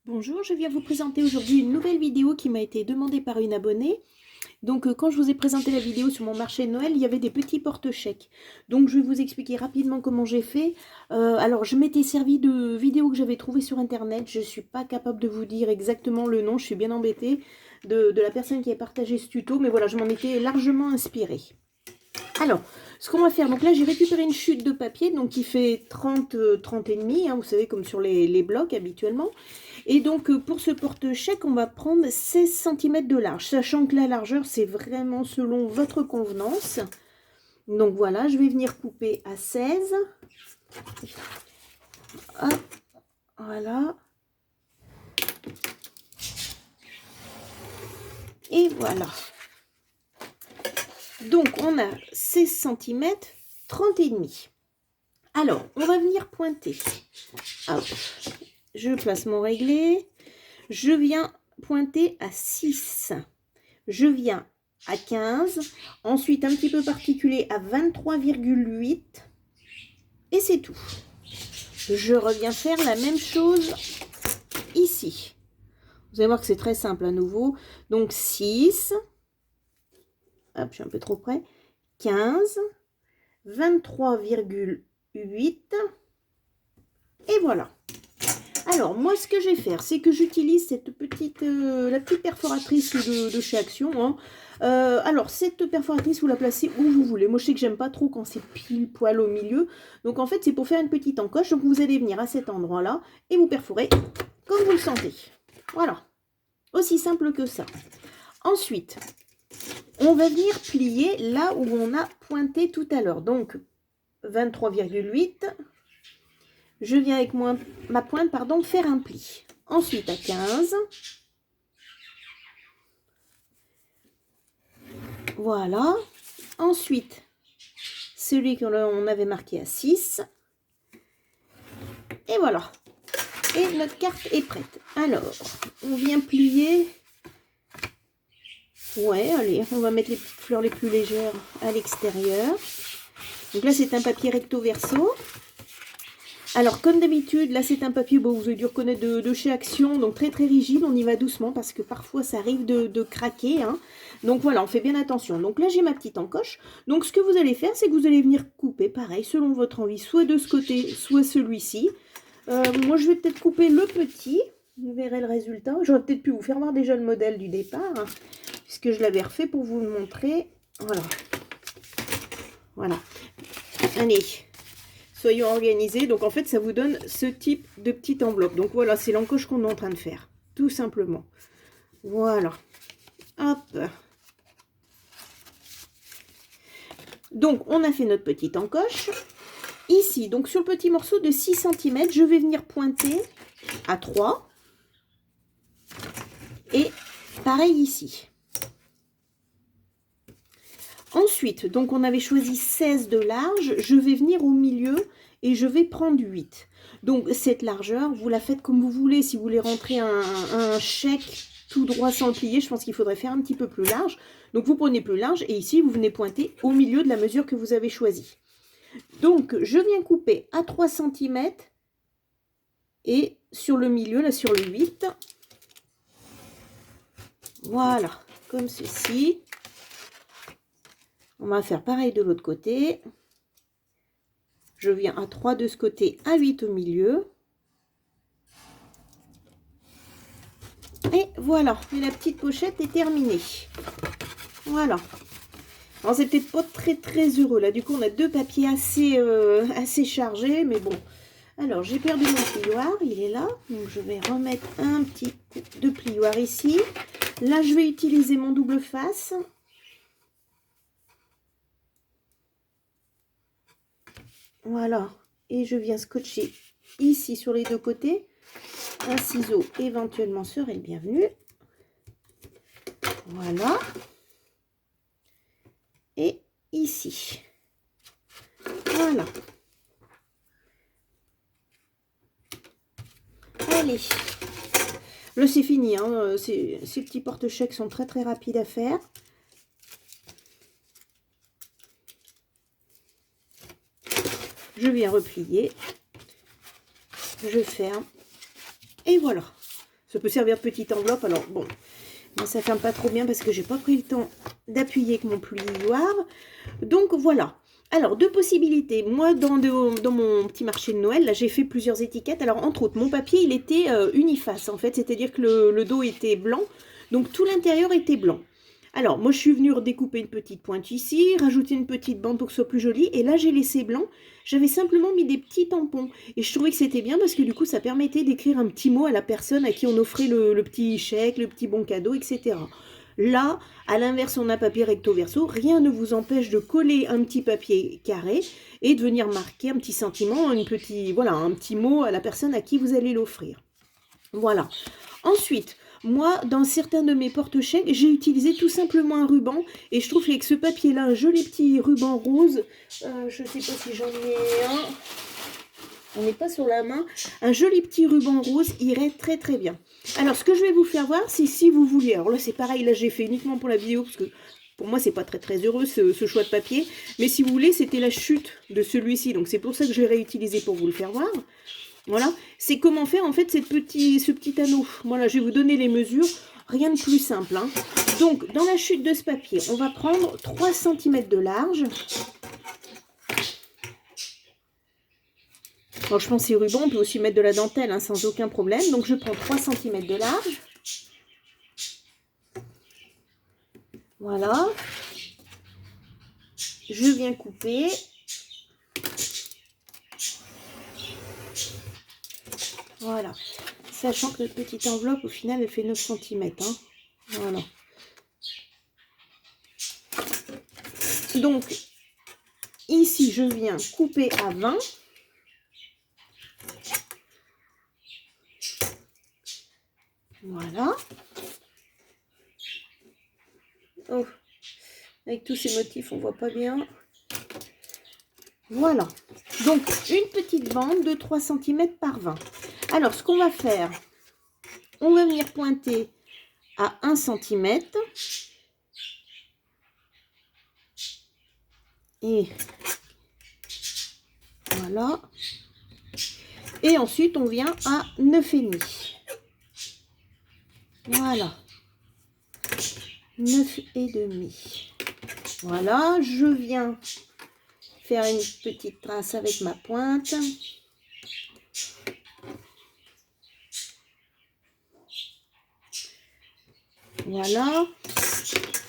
Bonjour, je viens vous présenter aujourd'hui une nouvelle vidéo qui m'a été demandée par une abonnée. Donc quand je vous ai présenté la vidéo sur mon marché de Noël, il y avait des petits porte-chèques. Donc je vais vous expliquer rapidement comment j'ai fait. Alors je m'étais servi de vidéos que j'avais trouvées sur internet. Je ne suis pas capable de vous dire exactement le nom, je suis bien embêtée de la personne qui a partagé ce tuto. Mais voilà, je m'en étais largement inspirée. Alors, ce qu'on va faire, donc là j'ai récupéré une chute de papier donc qui fait 30 et demi, hein, vous savez comme sur les blocs habituellement. Et donc pour ce porte-chèque, on va prendre 16 cm de large, sachant que la largeur c'est vraiment selon votre convenance. Donc voilà, je vais venir couper à 16. Hop, voilà. Et voilà. Donc on a 16 cm, 30 et demi. Alors, on va venir pointer. Hop. Je place mon réglé. Je viens pointer à 6. Je viens à 15. Ensuite, un petit peu particulier à 23,8. Et c'est tout. Je reviens faire la même chose ici. Vous allez voir que c'est très simple à nouveau. Donc 6. Hop, je suis un peu trop près. 15. 23,8. Et voilà. Alors, moi, ce que je vais faire, c'est que j'utilise cette petite, la petite perforatrice de chez Action. Hein. Alors, cette perforatrice, vous la placez où vous voulez. Moi, je sais que j'aime pas trop quand c'est pile poil au milieu. Donc, en fait, c'est pour faire une petite encoche. Donc, vous allez venir à cet endroit-là et vous perforez comme vous le sentez. Voilà. Aussi simple que ça. Ensuite, on va venir plier là où on a pointé tout à l'heure. Donc, 23,8. Je viens avec ma pointe, faire un pli. Ensuite, à 15. Voilà. Ensuite, celui qu'on avait marqué à 6. Et voilà. Et notre carte est prête. Alors, on vient plier. Ouais, allez, on va mettre les petites fleurs les plus légères à l'extérieur. Donc là, c'est un papier recto verso. Alors, comme d'habitude, là, c'est un papier, bon, vous avez dû reconnaître de chez Action, donc très très rigide. On y va doucement parce que parfois, ça arrive de craquer. Hein. Donc voilà, on fait bien attention. Donc là, j'ai ma petite encoche. Donc, ce que vous allez faire, c'est que vous allez venir couper, pareil, selon votre envie, soit de ce côté, soit celui-ci. Moi, je vais peut-être couper le petit. Vous verrez le résultat. J'aurais peut-être pu vous faire voir déjà le modèle du départ, hein, puisque je l'avais refait pour vous le montrer. Voilà. Voilà. Allez. Soyons organisés. Donc en fait, ça vous donne ce type de petite enveloppe. Donc voilà, c'est l'encoche qu'on est en train de faire. Tout simplement. Voilà. Hop. Donc on a fait notre petite encoche. Ici, donc sur le petit morceau de 6 cm, je vais venir pointer à 3. Et pareil ici. Ensuite, donc on avait choisi 16 de large, je vais venir au milieu et je vais prendre 8. Donc cette largeur, vous la faites comme vous voulez. Si vous voulez rentrer un chèque tout droit sans le plier, je pense qu'il faudrait faire un petit peu plus large. Donc vous prenez plus large et ici vous venez pointer au milieu de la mesure que vous avez choisie. Donc je viens couper à 3 cm et sur le milieu, là sur le 8. Voilà, comme ceci. On va faire pareil de l'autre côté. Je viens à 3 de ce côté, à 8 au milieu. Et voilà, et la petite pochette est terminée. Voilà. Alors c'est peut-être pas très très heureux. Là, du coup, on a deux papiers assez chargés, mais bon. Alors, j'ai perdu mon plioir, il est là. Donc, je vais remettre un petit coup de plioir ici. Là, je vais utiliser mon double face. Voilà, et je viens scotcher ici sur les deux côtés. Un ciseau éventuellement serait le bienvenu. Voilà. Et ici. Voilà. Allez. Là, c'est fini. Hein. Ces petits porte-chèques sont très très rapides à faire. Je viens replier. Je ferme. Et voilà. Ça peut servir de petite enveloppe. Alors bon, moi, ça ferme pas trop bien parce que j'ai pas pris le temps d'appuyer avec mon pliyoir. Donc voilà. Alors, deux possibilités. Moi, dans mon petit marché de Noël, là, j'ai fait plusieurs étiquettes. Alors, entre autres, mon papier, il était uniface, en fait. C'est-à-dire que le dos était blanc. Donc, tout l'intérieur était blanc. Alors, moi, je suis venue redécouper une petite pointe ici, rajouter une petite bande pour que ce soit plus joli. Et là, j'ai laissé blanc. J'avais simplement mis des petits tampons. Et je trouvais que c'était bien parce que du coup, ça permettait d'écrire un petit mot à la personne à qui on offrait le petit chèque, le petit bon cadeau, etc. Là, à l'inverse, on a papier recto verso. Rien ne vous empêche de coller un petit papier carré et de venir marquer un petit sentiment, un petit mot à la personne à qui vous allez l'offrir. Voilà. Ensuite, moi, dans certains de mes porte-chèques, j'ai utilisé tout simplement un ruban. Et je trouve qu'avec ce papier-là, un joli petit ruban rose, je ne sais pas si j'en ai un, on n'est pas sur la main, un joli petit ruban rose irait très très bien. Alors, ce que je vais vous faire voir, c'est si vous voulez, alors là c'est pareil, là j'ai fait uniquement pour la vidéo, parce que pour moi c'est pas très très heureux ce choix de papier, mais si vous voulez, c'était la chute de celui-ci, donc c'est pour ça que je l'ai réutilisé pour vous le faire voir. Voilà, c'est comment faire en fait ce petit anneau. Voilà, je vais vous donner les mesures, rien de plus simple. Hein. Donc, dans la chute de ce papier, on va prendre 3 cm de large. Alors, je pense que ruban, on peut aussi mettre de la dentelle hein, sans aucun problème. Donc, je prends 3 cm de large. Voilà. Je viens couper. Voilà. Sachant que notre petite enveloppe, au final, elle fait 9 cm. Hein. Voilà. Donc, ici, je viens couper à 20. Voilà. Oh, avec tous ces motifs, on voit pas bien. Voilà. Donc, une petite bande de 3 cm par 20. Alors, ce qu'on va faire, on va venir pointer à 1 cm. Et voilà. Et ensuite, on vient à 9,5. Voilà. 9,5. Voilà, je viens faire une petite trace avec ma pointe. Voilà.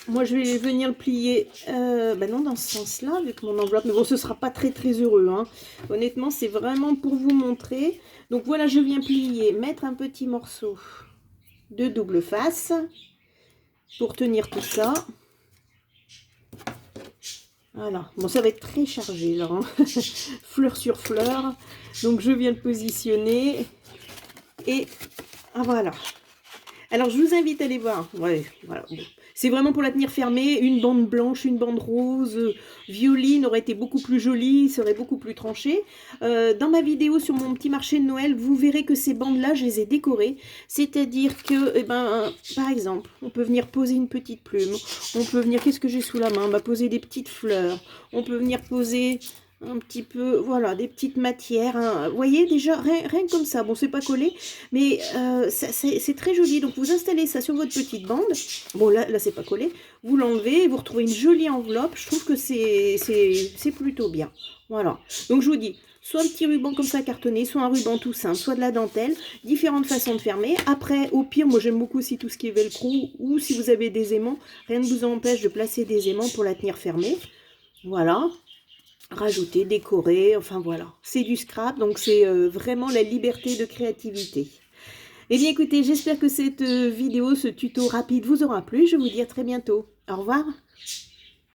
Moi, je vais venir le plier, non, dans ce sens-là, avec mon enveloppe. Mais bon, ce sera pas très, très heureux. Hein. Honnêtement, c'est vraiment pour vous montrer. Donc, voilà, je viens plier, mettre un petit morceau de double face pour tenir tout ça. Voilà. Bon, ça va être très chargé, là. Hein. Fleur sur fleur. Donc, je viens le positionner. Et voilà. Alors, je vous invite à aller voir. Ouais, voilà. Bon. C'est vraiment pour la tenir fermée. Une bande blanche, une bande rose, violine aurait été beaucoup plus jolie, serait beaucoup plus tranché. Dans ma vidéo sur mon petit marché de Noël, vous verrez que ces bandes-là, je les ai décorées. C'est-à-dire que, par exemple, on peut venir poser une petite plume. On peut venir, qu'est-ce que j'ai sous la main? Poser des petites fleurs. On peut venir poser un petit peu, voilà, des petites matières. Hein. Vous voyez, déjà, rien comme ça. Bon, c'est pas collé, mais c'est très joli. Donc, vous installez ça sur votre petite bande. Bon, là c'est pas collé. Vous l'enlevez et vous retrouvez une jolie enveloppe. Je trouve que c'est plutôt bien. Voilà. Donc, je vous dis, soit un petit ruban comme ça cartonné, soit un ruban tout simple, soit de la dentelle. Différentes façons de fermer. Après, au pire, moi, j'aime beaucoup aussi tout ce qui est velcro. Ou si vous avez des aimants, rien ne vous empêche de placer des aimants pour la tenir fermée. Voilà. Rajouter, décorer, enfin voilà, c'est du scrap, donc c'est vraiment la liberté de créativité. Eh bien écoutez, j'espère que cette vidéo, ce tuto rapide vous aura plu, je vous dis à très bientôt, au revoir.